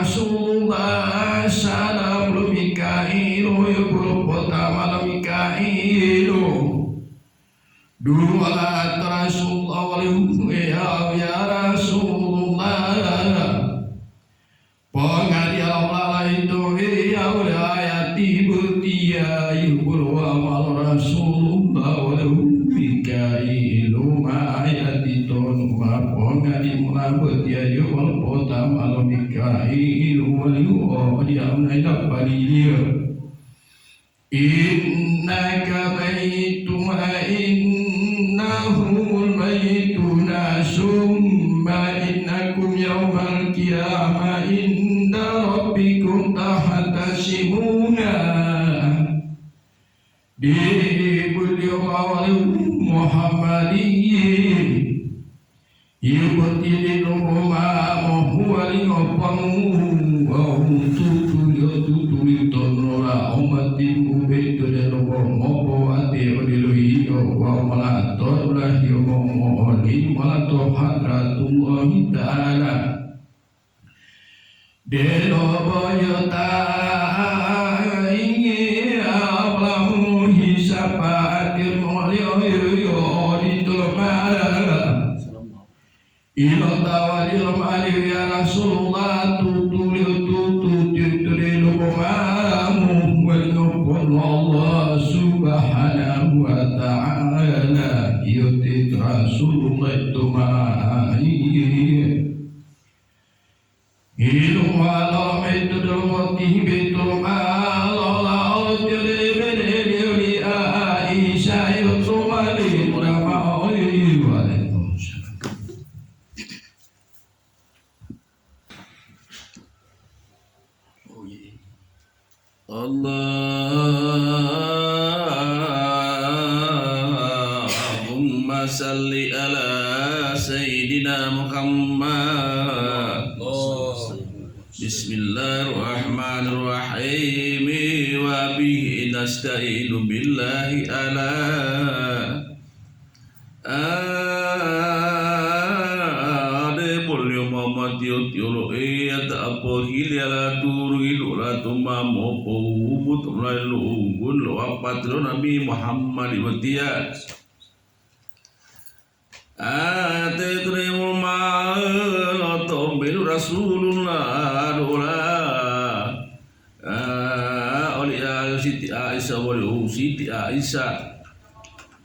Rasulullah salam lumika iru yubul kota malamika Mikail dulu ala Rasulullah ya Rasulullah pengadi Allah itu ya ayati butia yubul wa mal Rasulullah wa Mikail ma ayati ton ma pengadi mulabut ya yubul potam al Mikail wa yu dia menaik dia innaka mayitun innahum mayituna summa innakum yawmal qiyamah inda rabbikum tahtasimuna di beliau awal Muhammadiyyin yubtil rumah muhwali ngapamu wa tutuli tonora umatin ubeto de robo mopo ate odilui wa malato lahi omoli malato hadratullah ta'ala de robo yota ingi ablahu hisapatir molio yo ditolmara ila tawadil mali ya Rasulullah tutuli lumamu Allah subhanahu wa ta'ala yutit Rasulullah tumai ilu alam itu dalmati betul Allah jadi beri Aisyah itu mali murama Allahumma salli ala Sayyidina Muhammad. Bismillahirrahmanirrahim. Wa bihi nasta'inu billahi ala yolo ta apo hilala turu ilula tuma mopo umut lalu gun lo apatro Nabi Muhammad watia ate tremo ma lo tombel Rasulullah dola oli Siti Aisyah wali Siti Aisyah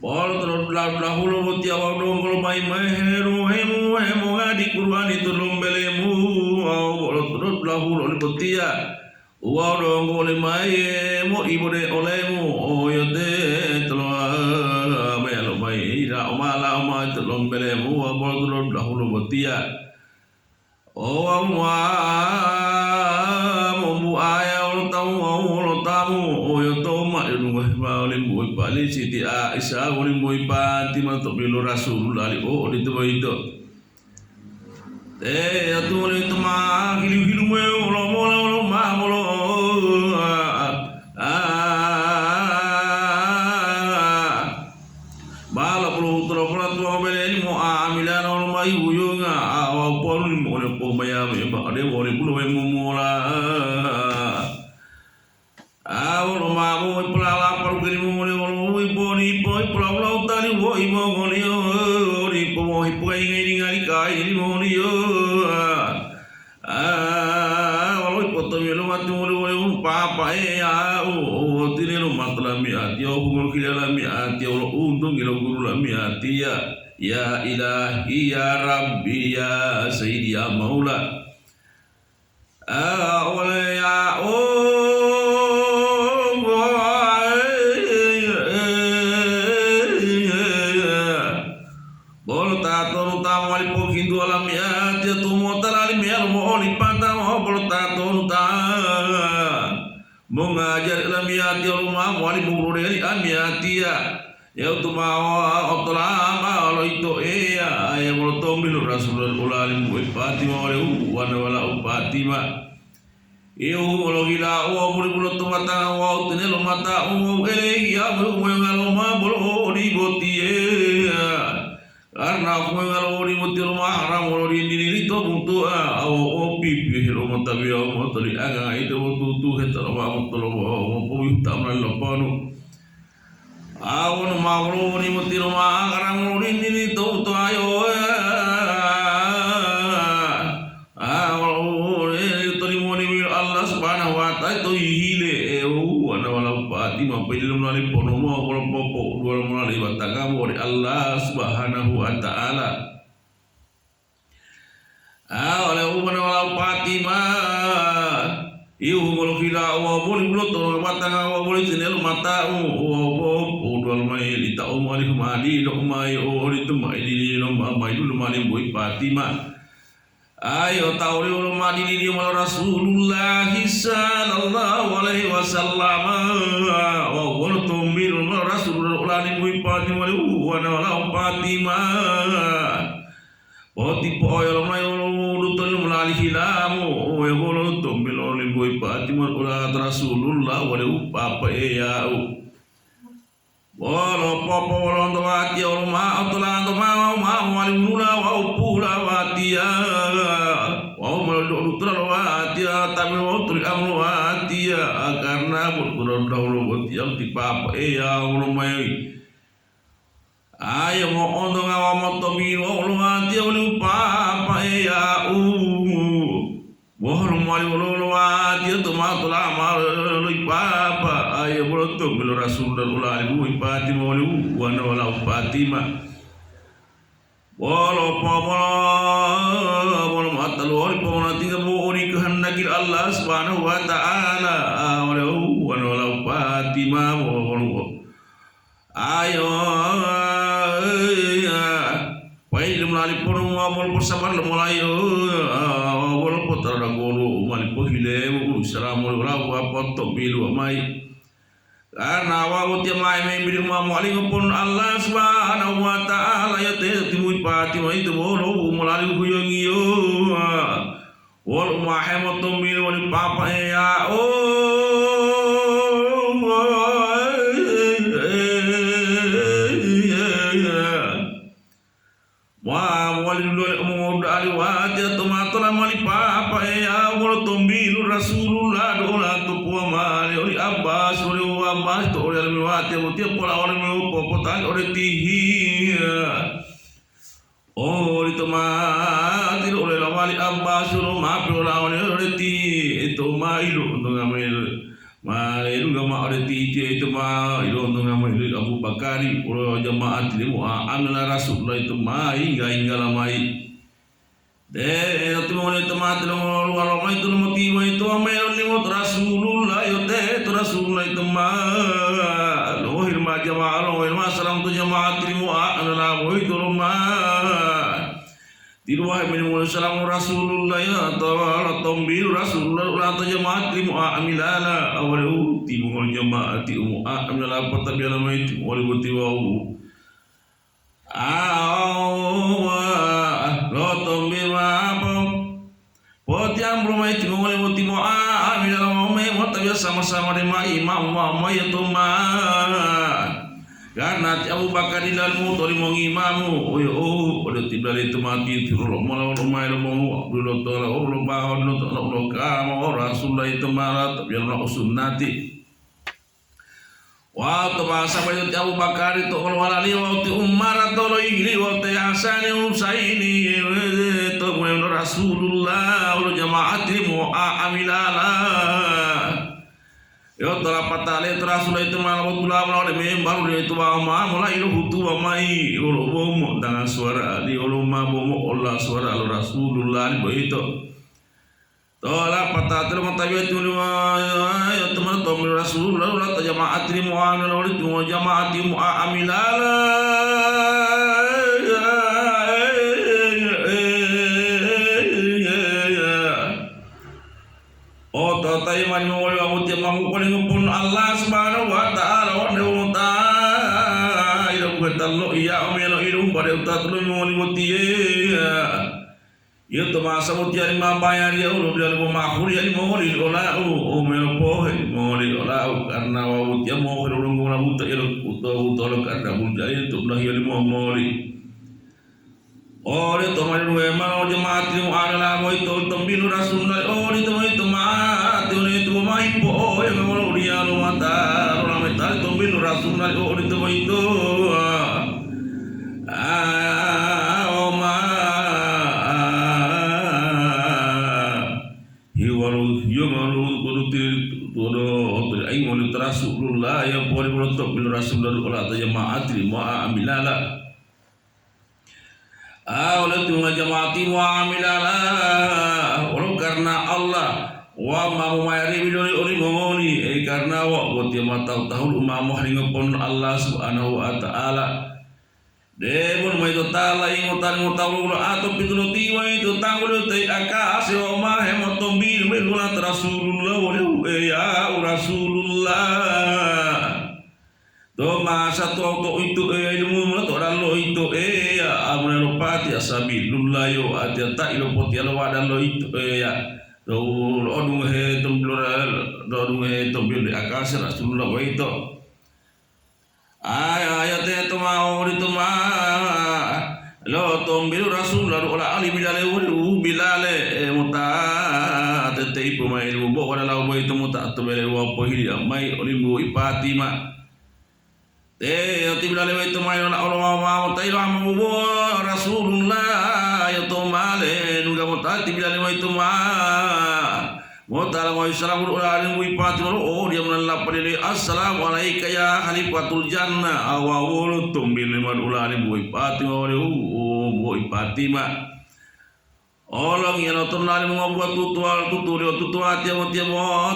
bol terus lahulu watia wadong kalau mai meheru hemu ngadi Quran itu lombelemu bol lahulu watia wadong oleh mai mo ibode olehmu oyote telo belo mai ira omala oma itu lombelemu bol terus lahulu watia mu aya tamu oyoto mak olim boy bali Siti Aisyah olim boy Fatimah to bilu Rasulullah itu itu atu itu mah hilu me lo ma lo bala pulu tro tu bele mo amilan lo mai uyunga awa pol mo le po maya me ba de mo le pulu me mola awal mamu pelala pergimu mulai boni boy pulau tali boy mongoli ori boy boy ngiri ngari kai ini mongoli awal potong yelo matu mulai papa ya tini lo matlami ati guru kilami ati untung gilo guru lami ati ya ilahi ya rabbi ya sayyidi ya maula awal ya mengajar ilmiati rumah wali murudeli amiatia ya tumawa otlama lo itu ya mutombil Rasulullah alim Fatimah wala Fatimah iyo lo gila wa mulu tumata wa tene lo mata ele ya mo ngalo ma bolo di gotie karena ko ngalo di mutir mahram lo di diri to buntu o pipi lo mata biya mo to li aga itu tutu hetara wa to lo po tamra lo panu Awon mawlo ni mutiro makarang ni to ayo Allah subhanahu wa ta'ala to hile wana wala pati mapilum nali ponomo wala popo wala nali batagamu dari Allah subhanahu wa ta'ala wala wala pati ma iu ngolo kila wa boli bloto batanga wa boli tinel mata dua mai di ta umari kumadi do mai ori tu mai di no mai dulu mali boy pati ma ayo tauri ulama di dia Rasulullah sallallahu alaihi wasallam wa qultum bil Rasulullah ni boy pati wali wana pati ma poti poyo mai ulutul mulali hilamu wa qultum bil boy pati wala Rasulullah wali papa ya wala papa wala ndawati wala ma atla ndama ma wali mula wa pula watia wa mal dutra watia tabi utri amru watia karena mutura dawlo watia di papa ya wala mai ayo mo ondo ngawa moto bi wala watia wala papa ya wala mali wala watia to ma tula ma papa ayo broto bil Rasulullah alaihi Fatima wala Fatima wala papa wala matal wala papa tiga muuri kehendaki Allah subhanahu wa ta'ala wala Fatima wala ayo pai mulai pun wala bersabar mulai wala putra golu mali pohile assalamu alaikum wa bilu mai karena wa utia mai biru maling pun Allah subhanahu wa ta'ala ya timu pati wa itu bolo mulai kuyongiyo wal mahamutum bil wal papa ya wa walil umur aliwat tomatona mali papa ya wal tumbil Rasulullah dola tu mali oli Abbas oli Abbas to oli almiwate mutia pola oli mu popotan oli tihi oli tomati oli mali Abbas oli ma pola oli tihi itu mailu ngamel mailu ngama oli tihi itu mailu ngamel Abu Bakari oli jamaat limu amila Rasulullah itu mai hingga mai tu mau temat lo walau itu motivo itu amel ni mot Rasulullah itu Rasulullah itu ma lo hirma jamaah lo hirma salam tu jamaah trimu adalah itu lo ma diluah minum salam Rasulullah ya tombil Rasulullah atau jamaah trimu amilala awal timu jamaah timu amilala pertabian lo itu wali motivo lo tombi apa potiam belum itu mulai mutimo amil lo me motabia sama-sama dengan imam ya tuma karena Abu Bakar di dalam motor mau imamu udah tiba itu mati turun malah rumah lo mau dulu tola lo bahon lo kamu Rasulullah itu malah tapi lo sunnati waktu bahasa banyak Abu Bakar itu walali waktu Umar atau ini waktu Hasan Husaini itu mulai Rasulullah lalu jamaat ilmu amilala yo telah patale Rasulullah itu malam waktu lama oleh member itu bahwa mulai itu butuh mai ulu bomo dengan suara di ulu bomo Allah suara Rasulullah itu tola patatul matabiat ya teman tomil Rasulullah la jamaat li mu'amil wa li jamaat mu'amilala oh tatai manul wa mutia mahu pun Allah subhanahu wa ta'ala wa ta'ala ila bukatallo iya amelo ilum pada utatlu mutia yo to masa mutia lima bayar ya ulo dia lima mahur ya lima oli ola melo pohe oli ola karena wa mutia mo ulo ngona buta ilo uto karena buta itu dah ya lima oli oli to mai ruwe ma jemaat ni ala mo itu tembilu Rasulullah oli to mai to ma to mai po ya mo dia lo mata ora metal tembilu Rasulullah ori to itu Rasulullah yang boleh menutup bil Rasulullah wala tajamaati wa amilala oleh tu jamaati wa amilala walau karena Allah wa ma mayari bidoni ori ngoni karena wa buat yang tahu tahu umam haringapun Allah subhanahu wa taala Debun mai to tala ing utan ngutawu atau pitunuti wa itu tanggul te akase o ma hemoto bil meluna Rasulullah wa ya Rasulullah do masa to itu ilmu to lo itu ya amna lo pati asabilullah yo atata ilo poti alo wadan lo itu ya do odung he tumblur do odung he tumbil akase Rasulullah wa itu ayat itu mau dituma lo tombil rasul lalu olah ali bilale ulu bilale muta tete pemain bubo wala lau boy itu muta tebele wapo hili amai olimbu ipati ma te oti bilale itu mai olah olah mau tailo amu bubo rasulullah ya tomale nuga muta bilale itu ma Mutal wa salamun ala wipati oh dia menelap pada assalamu alayka ya khalifatul jannah awawul tumbil liman ulali wipati wa wipati ma orang yang nonton lali mengobat tutual tiap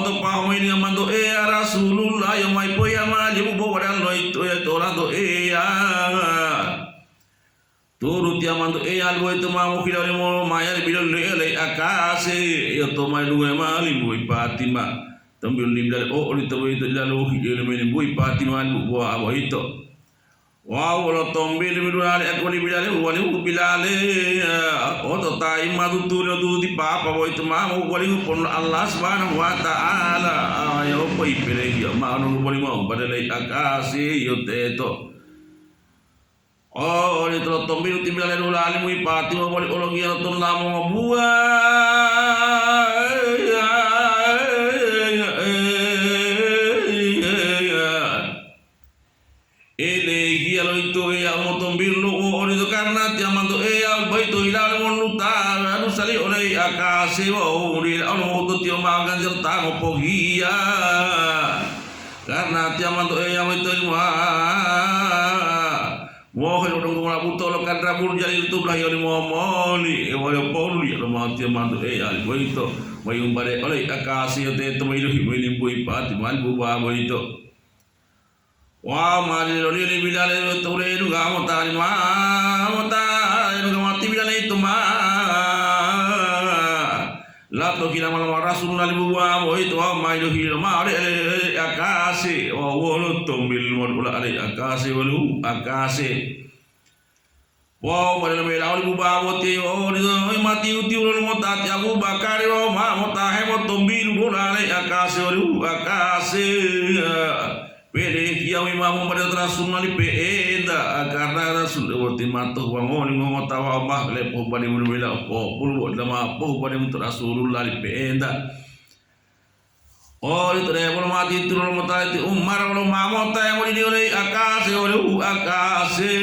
to paham ini mandu Rasulullah yang mai poya ma dia bawa dan lo itu ya orang to turut yang mantu al boy itu mau kilo limo mayar bilon le akase yo to mai luwe mali boy patima tambil lim dal o oli to itu lalu hidele men boy patima bu abo itu wow lo tombil mi dale ak oli bilale wali bilale o to tai madu turu du di papa boy itu mau wali pun Allah subhanahu wa taala ayo boy pele yo ma no wali mau badale akase yo teto oh ini terus tombil timbil lalu lalu ipati mau balik orang yang nonton lama ini kalau itu yang mau tombil lu orang itu karena tiang mantu baik itu hilang menuta lalu sali oleh akasi wow di orang itu tiang makan serta ngopogia karena tiang mantu yang itu wah kalau orang ngomong abu tolong kan rabul jadi itu lah yang ngomongni wala poli lo mati mantu ali boy itu mayung bare oleh akasi itu mayu himini boy pati mal buba boy itu wah mali lo ni bilale to le nu ga mota ni ma mota nu ga mati bilale itu ma la to kira malam Rasulullah buba boy itu mayu hilma ale akasi wala tombil mon ula ale akasi walu akasi wow pada lebih awal buba woti oh itu mati uti ulun mota ti Abu Bakar oh ma mota hemo tombil ula ale akasi walu akasi pede kia imam pada Rasulullah li peenda karena Rasul woti matu wangoni mota wa ma le po bani mun bela po pulu dama po bani Rasulullah li peenda oh itu deh kalau mati turun mata itu Umar kalau mamota yang mau dioleh akase oleh akase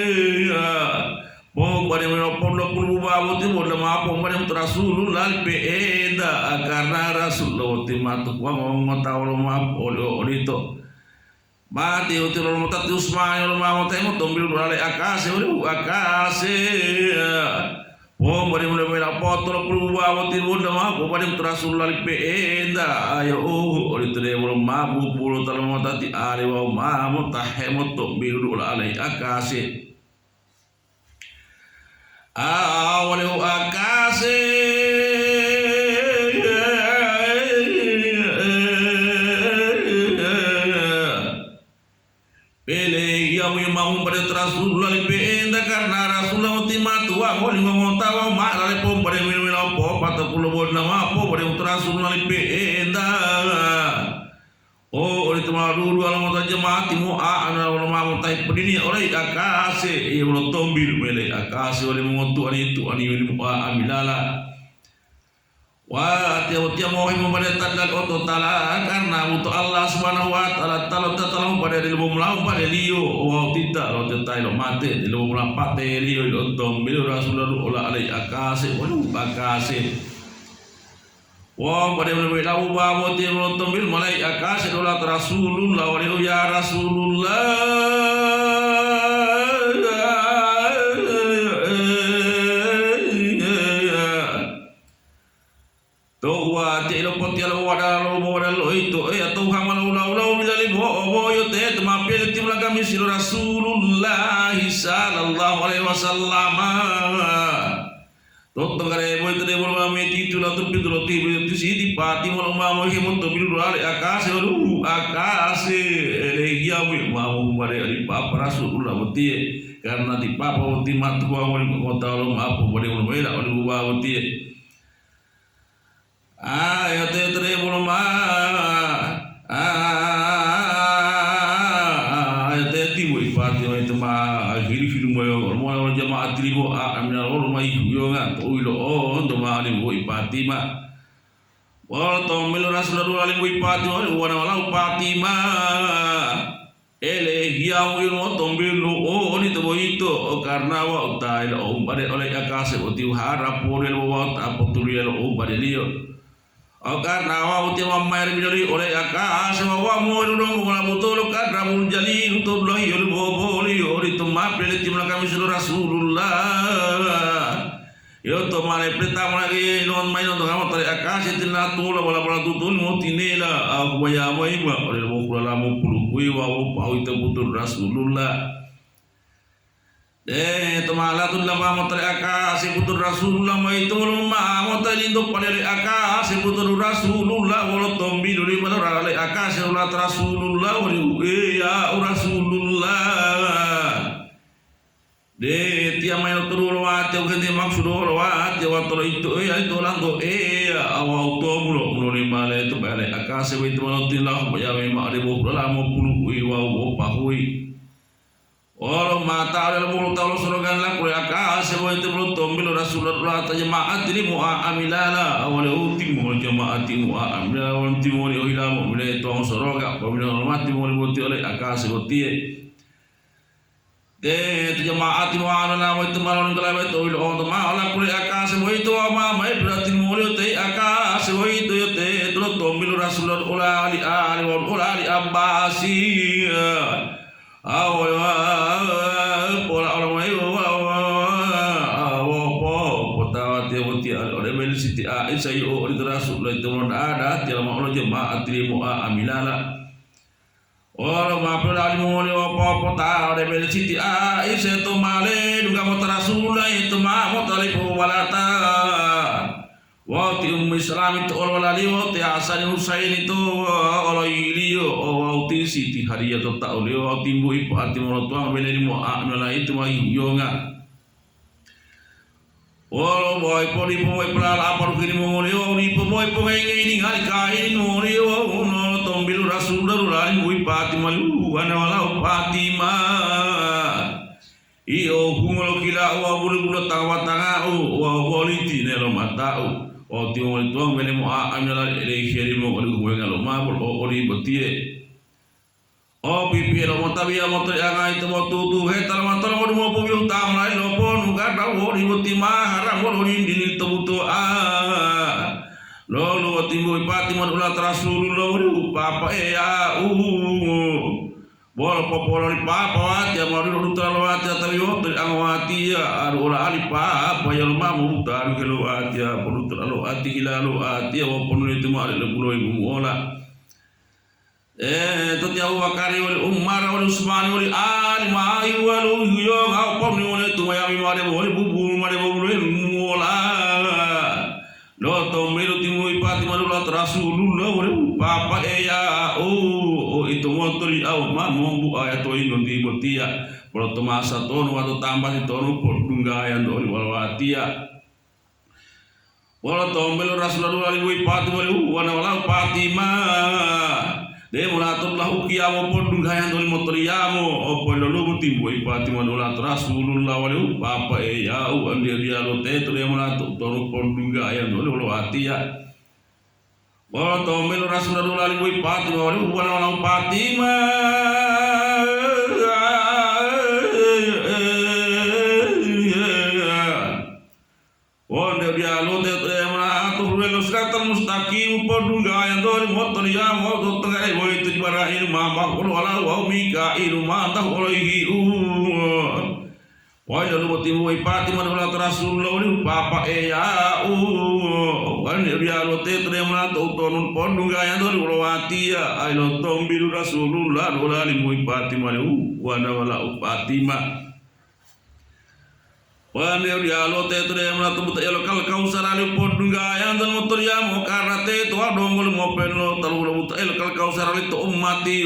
pada pondok puluh bawa itu boleh maafkan pada Rasulullah peeda karena Rasulullah timatu ngomong tahu maaf oleh itu mati itu orang mata Usman orang mamota yang mau tombil oleh akase oleh akase pada mulai potong puluh bawa itu boleh maafkan pada Rasulullah peeda ayo oleh itu dia belum mabuk puluh tahun mata ti ari wa mamota hemot tombil oleh akase oleh akase pele yang mau pada Rasulullah peenda karena Rasulullah timatu oleh ngomong tahu mak lale pom pada minum apa patah puluh bon nama apa pada Rasulullah peenda oh oleh temaru dua lama saja mati mu ana ulama mutai pedini oleh akase ia belum tombil mele akase oleh mengotu ani itu ani amilala Wa tiap-tiap mau pada tanda oto tala karena untuk Allah subhanahu wa ta'ala talau pada di lubung lau pada liyo wa tidak lo tetai lo mate di lubung lau pate liyo lo tombil rasulullah ola alai akase walu akase wa pada lebih lau ba mote lo tombil malai akase ola rasulullah wa ya rasulullah lo potia lo wada lo itu atau hama lo bijali bo yo te ma pele tim la kami sir Rasulullah sallallahu alaihi wasallam to gare bo itu de bo ma meti tu la tu pidro ti tu si di pati mo ma mo he mo to biru ale akase lu akase ele ya ma mo bare ali papa Rasulullah moti karena di papa moti matu ko mo ko ta lo ma po bare mo bela o ba moti ya te belum ya te timu ipati itu ma akhiri film yo mo jamaah tribo amna ro mai yo nga to ilo on to ma ali bo ipati ma wal to mil rasulullah ali bo ipati wana wala ipati ma ele hiau ilo to mil o ni to boito karena wa ta ilo bare oleh akase o tiu harap po le wa ta poturiel o bare liyo karena wa uti wa mair bijali oleh akas wa mo dong wala betul kadra mul jali untuk lahi ul boboli ori to ma pele tim kami sur Rasulullah yo to male pertama lagi non main untuk kamu tari akas itina tula wala tutul mo tinela aku ya wa iba oleh mo kula mo pulu kui wa pau itu betul Rasulullah to malatul lama motri akas putur Rasulullah mai itu ma motri indo padele akas putur Rasulullah wala tombi duri madara le akas ulat Rasulullah wali ya Rasulullah de tia mai turul wa te gede maksud wa te wa to itu ya itu lando awau to mulo ni male to bale akas itu manotillah ya ma de bo lama pulu wa pahui Olo mata ada mulut tahu surugan lah kuliah kasih boleh itu mulut tombil Rasulullah jemaat ini mu'a amilala awalnya utimu jemaat ini mu'a amilala awalnya utimu ni ohilamu bila itu orang surugan bila hormat timu ni buti oleh akasih buti itu jemaat ini mu'a amilala itu malam kalau itu ohilamu orang malah kuliah akasih boleh itu ama mai berarti mulut itu akasih boleh itu itu tombil Rasulullah ali Abbasi pola orang mai oleh beli siti Aisyah yo itu Rasulullah itu ada tiada mau jemaat trimu amilala orang ma pela alimu ni apa ta oleh beli siti Aisyah itu male juga mau Rasulullah itu ma mau talipu walata waktu Islam itu orang lali waktu Hasan Husain itu orang ilio waktu Siti Haria tu tak oleh waktu ibu ibu hati orang tua beli mu amala itu mah yonga orang boy poli boy pelala apa kini mu ni orang ibu boy boy ini hari kain mu ni orang tombil Rasulullah lali mu ibu hati malu wana wala Fatimah iyo kumul kila wa bulu tawa tanga wa boliti nelo matau o tiong oli tuang bele mo amela ele kheri mo oli ko ngalo ma bol oli botie o pipi lo motabi mo to anga itu mo tu he tar ma to mo po yu tam lai lo po nu ga da oli boti ma haram mo oli dinil to buto lo lo timbo ipati mo ulat Rasulullah oli papa bol popolo di papa ya mau dulu terlalu hati tapi waktu angwati ya ora ali papa ya mamu taru kelo hati ya perlu terlalu hati hilalu hati ya walaupun itu mau ada pulau ibu mola to tiaw wakari wal Umar wal Usman wal Ali mai wal yo ga pom ni wal tu ya mi mare wal bubu mare bubu mola lo to melu timu ipati manulat Rasulullah wal papa ya itu motori au mamu bu ayat to ino di botia pro to masa ton waktu tambah di tonu pordungayan do walwatia wala to melu Rasulullah wal ipati wal wala Fatimah de mulatullah ukiyamu pordungayan do motori yamu o polo lubu muti boy Fatima dola Rasulullah wale papa ya u ande dia lo te to dia mala to pondunga ya dolo hati ya wa to mel Rasulullah boy Fatima wale wala Fatima ande dia lo te to dia mala to lo siratal mustaqim pondunga ya dolo motor ya mo to tengah boy tu barail mama wala wa mikail ma ta olaihi wa ya lo timu boy Fatima dola Rasulullah wale papa ya u ande dia lo te to dia mala to tonun pondunga ya dolo hati ya ai lo tombil Rasulullah dola boy Fatima wa wala Fatima Wane dia lo te tre mala tu ya lokal kausar ali pondunga yang dan motor ya mo karate to adongol mo penlo talu lo lokal kausar ali to ummati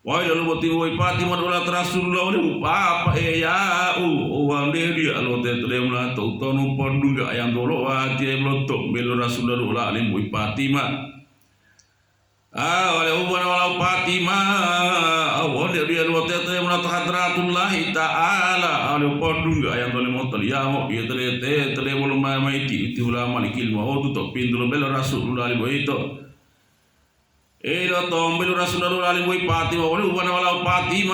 wa ya lo boti woi Fatima dola Rasulullah wali papa ya wane dia lo te tre mala tu tonu pondunga yang dolo ati lo to belo Rasulullah ali woi Fatima wale wala Fatima wale dia lo te tre mala hadratullah taala ale pondunga yang dole motor ya mo ye tre bolu mai ti ulama likil mo to pindulo belo Rasulullah ali boito lo to belo Rasulullah ali boy Fatima wale wala Fatima